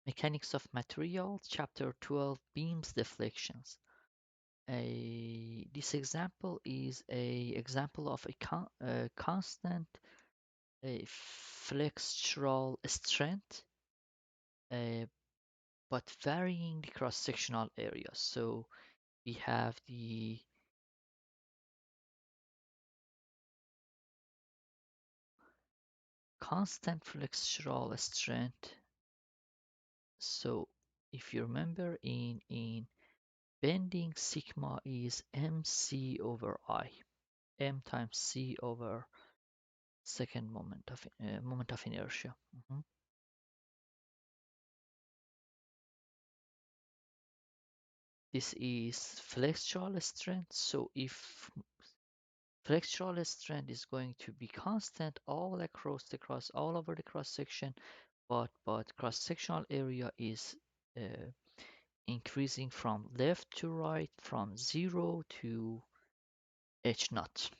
Mechanics of Materials, Chapter 12, Beams Deflections. This example is a example of a constant flexural strength, uh, but varying the cross-sectional area. So we have the constant flexural strength. So if you remember in bending, sigma is mc over I, m times c over second moment of inertia. This is flexural strength. So if flexural strength is going to be constant all over the cross section, but cross sectional area is uh, increasing from left to right, from 0 to h naught.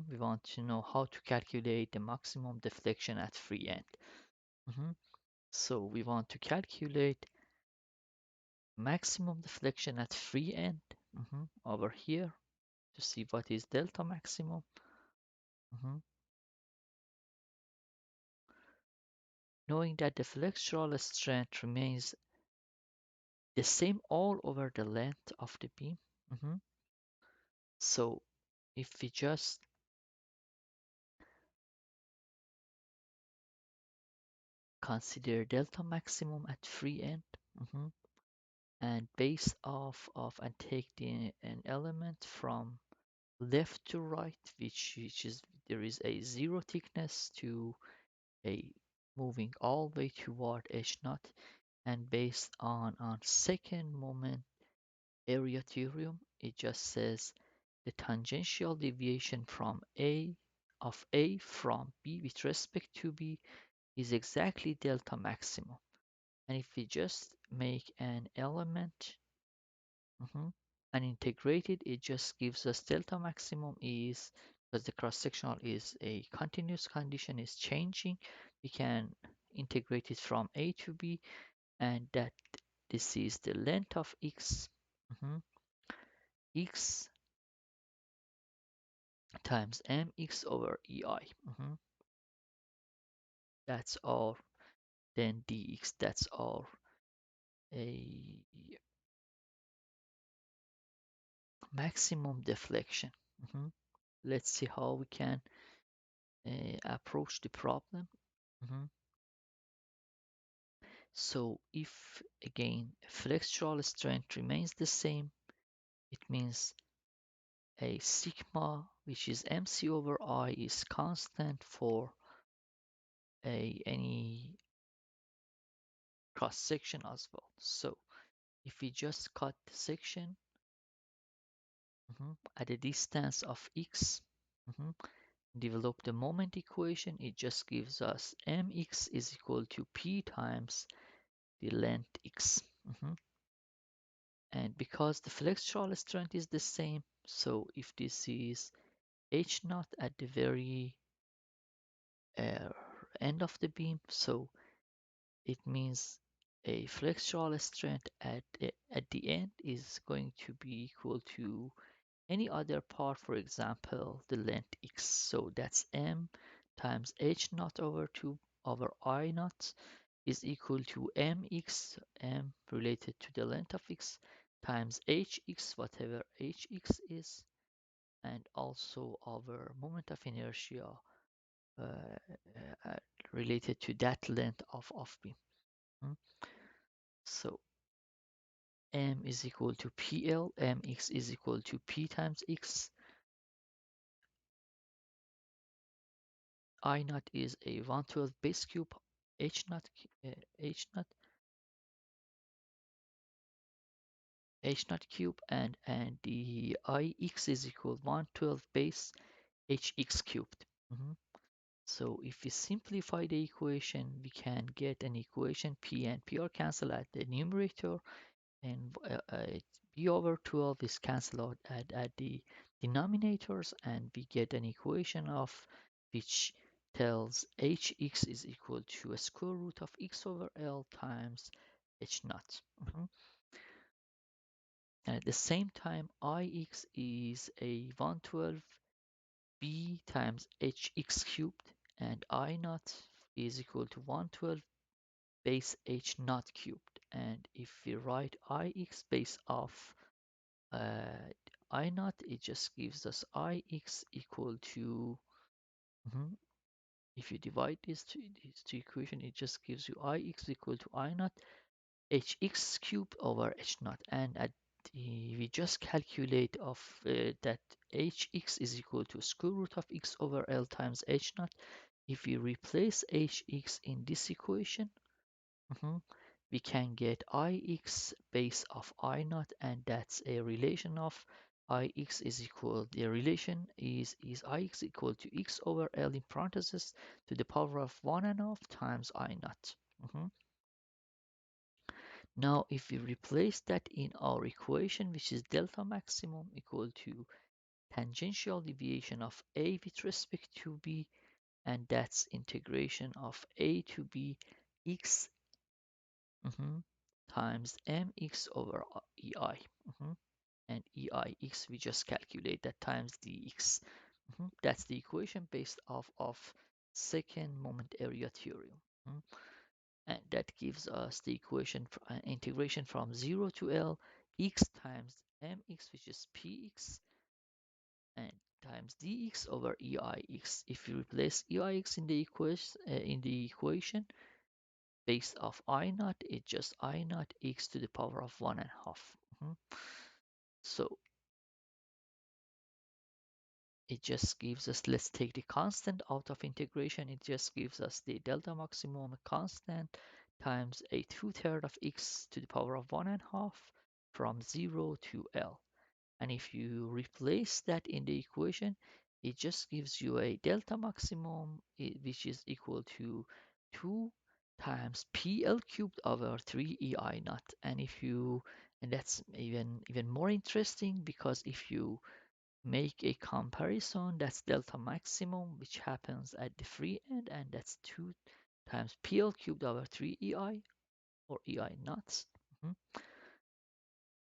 We want to know how to calculate the maximum deflection at free end. So we want to calculate maximum deflection at free end over here to see what is delta maximum. Knowing that the flexural strength remains the same all over the length of the beam. So if we just consider delta maximum at free end and base off of and take an element from left to right, which is there is a zero thickness to a moving all the way toward h naught, and based on second moment area theorem, it just says the tangential deviation from A from B with respect to B is exactly delta maximum. And if we just make an element and integrate it, it just gives us delta maximum is, because the cross-sectional is a continuous condition, is changing, we can integrate it from A to B, and that this is the length of x, x times mx over ei. That's our then dx. That's our a maximum deflection. Let's see how we can approach the problem. Mhm. So if again flexural strength remains the same, it means a sigma, which is mc over I, is constant for any cross section as well. So if we just cut the section at a distance of x, develop the moment equation, it just gives us mx is equal to p times the length x. And because the flexural strength is the same, so if this is h naught at the very uh, end of the beam, so it means a flexural strength at the end is going to be equal to any other part, for example, the length x. So that's m times h naught over 2 over I naught is equal to mx, m related to the length of x, times hx, whatever hx is, and also our moment of inertia uh, uh, related to that length of beam. So m is equal to pl, mx is equal to p times x. I naught is a 112 base cube, h naught, h naught, h naught cube, and the ix is equal 112 base hx cubed. So if we simplify the equation, we can get an equation p and p are cancelled at the numerator, and b over 12 is cancelled out at the denominators, and we get an equation of which tells hx is equal to a square root of x over L times H naught. And at the same time, Ix is a 112 b times hx cubed, and I naught is equal to 112 base h naught cubed. And if we write Ix base of I naught, it just gives us Ix equal to, mhm, if you divide these two equation, it just gives you Ix equal to I naught hx cubed over h naught. And we just calculate of that hx is equal to square root of x over L times h naught. If we replace hx in this equation, we can get Ix base of I naught, and that's a relation of Ix is equal, the relation is Ix equal to x over L in parentheses to the power of 1 half times I naught. Now, if we replace that in our equation, which is delta maximum equal to tangential deviation of A with respect to B, and that's integration of A to B x times mx over EI. And EIx, we just calculate that times dx. That's the equation based off of second moment area theorem. And that gives us the equation for integration from 0 to L x times mx, which is px, and times dx over EIx. If you replace EIx in the equation based off I naught, it's just I naught x to the power of 1 half. So it just gives us, let's take the constant out of integration, it just gives us the delta maximum constant times a 2/3 of x to the power of 1 half from 0 to L. And if you replace that in the equation, it just gives you a delta maximum, which is equal to 2 times PL cubed over 3 EI naught. And that's even more interesting, because if you make a comparison, that's delta maximum, which happens at the free end, and that's 2 times PL cubed over 3 EI, or EI naughts.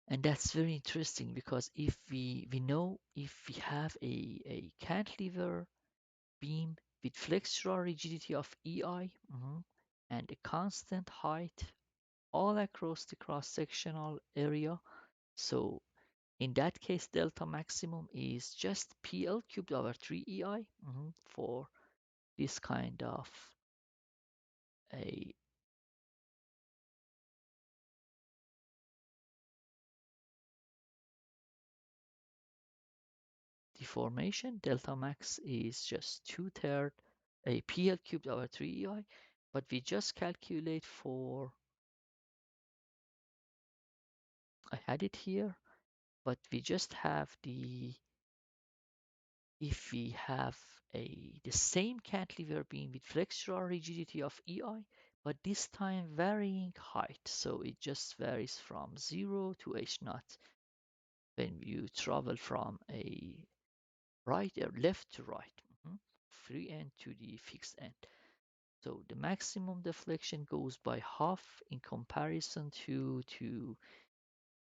And that's very interesting, because if we know, if we have a cantilever beam with flexural rigidity of EI, and a constant height all across the cross-sectional area, so in that case, delta maximum is just PL cubed over 3EI for this kind of a deformation. Delta max is just 2/3 a PL cubed over 3EI, but we just calculate for, I had it here, but we just have if we have the same cantilever beam with flexural rigidity of EI, but this time varying height. So it just varies from 0 to h naught when you travel from a right or left to right, free end to the fixed end. So the maximum deflection goes by half in comparison to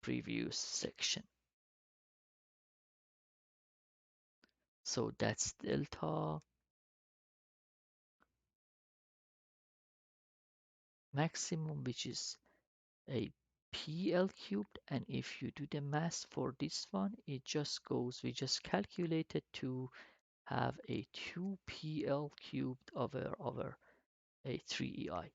previous section. So that's delta maximum, which is a PL cubed, and if you do the math for this one, it just goes, we just calculated to have a 2 PL cubed over a 3 EI.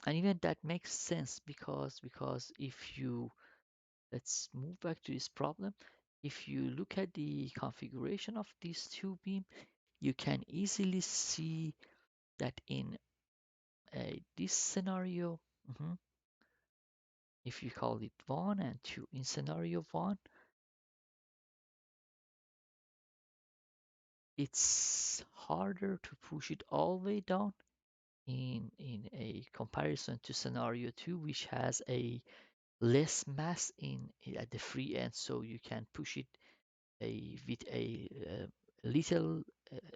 And even that makes sense, because if you, let's move back to this problem. If you look at the configuration of these two beam, you can easily see that in this scenario, if you call it 1 and 2, in scenario 1, it's harder to push it all the way down in a comparison to scenario 2, which has a less mass in at the free end, so you can push it with a little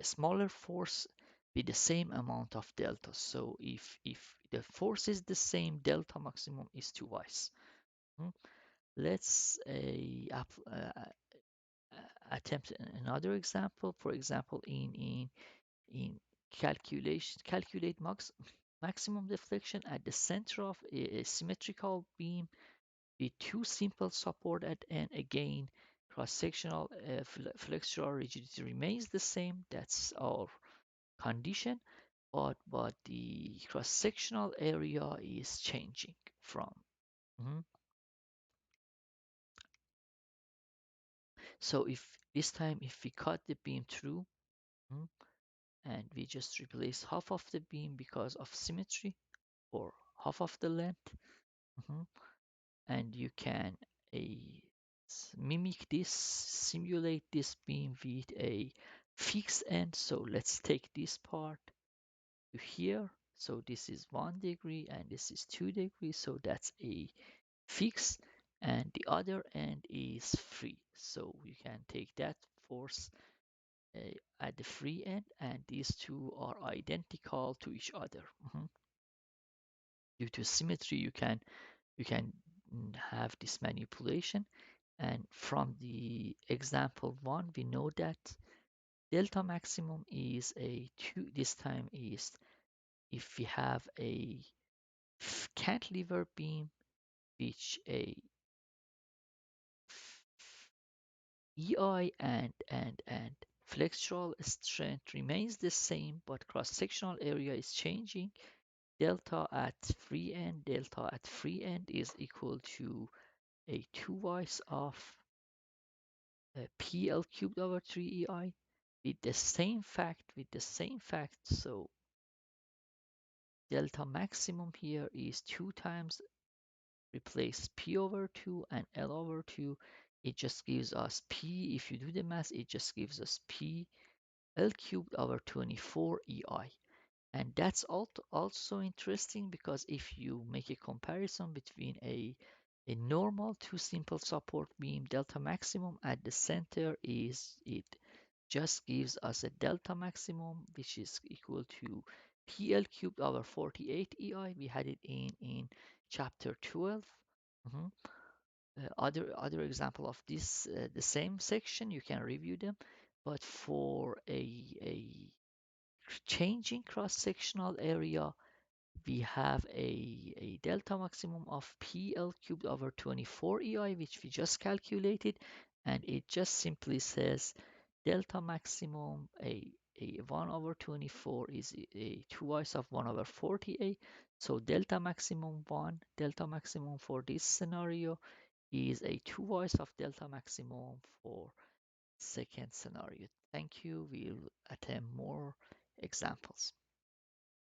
smaller force with the same amount of delta. So if the force is the same, delta maximum is twice. Mhm. Let's attempt another example. For example, in calculate maximum deflection at the center of a symmetrical beam with two simple support at end. Again, cross-sectional flexural rigidity remains the same. That's our condition, but the cross-sectional area is changing from. Mhm. So if this time if we cut the beam through, mhm, and we just replace half of the beam because of symmetry or half of the length, mhm, and you can a mimic this, simulate this beam with a fixed end. So let's take this part to here. So this is 1 degree and this is 2 degrees. So that's a fixed, and the other end is free. So you can take that force at the free end, and these two are identical to each other. Mhm. Due to symmetry, you can have this manipulation. And from the example one, we know that delta maximum is a two. This time is if we have a cantilever beam, which a EI and flexural strength remains the same, but cross-sectional area is changing. Delta at free end is equal to a twice of PL cubed over 3EI with the same fact. So delta maximum here is 2 times replace P over 2 and L over 2. It just gives us P. If you do the math, it just gives us P L cubed over 24 EI. And that's also interesting because if you make a comparison between a normal two simple support beam, delta maximum at the center is it just gives us a delta maximum which is equal to PL cubed over 48 EI. We had it in chapter 12. Mhm. Other example of this, the same section, you can review them. But for a changing cross-sectional area, we have a delta maximum of PL cubed over 24 EI, which we just calculated, and it just simply says delta maximum a 1 over 24 is a twice of 1 over 48. So delta maximum 1, delta maximum for this scenario is a twice of delta maximum for second scenario. Thank you. We'll attempt more examples.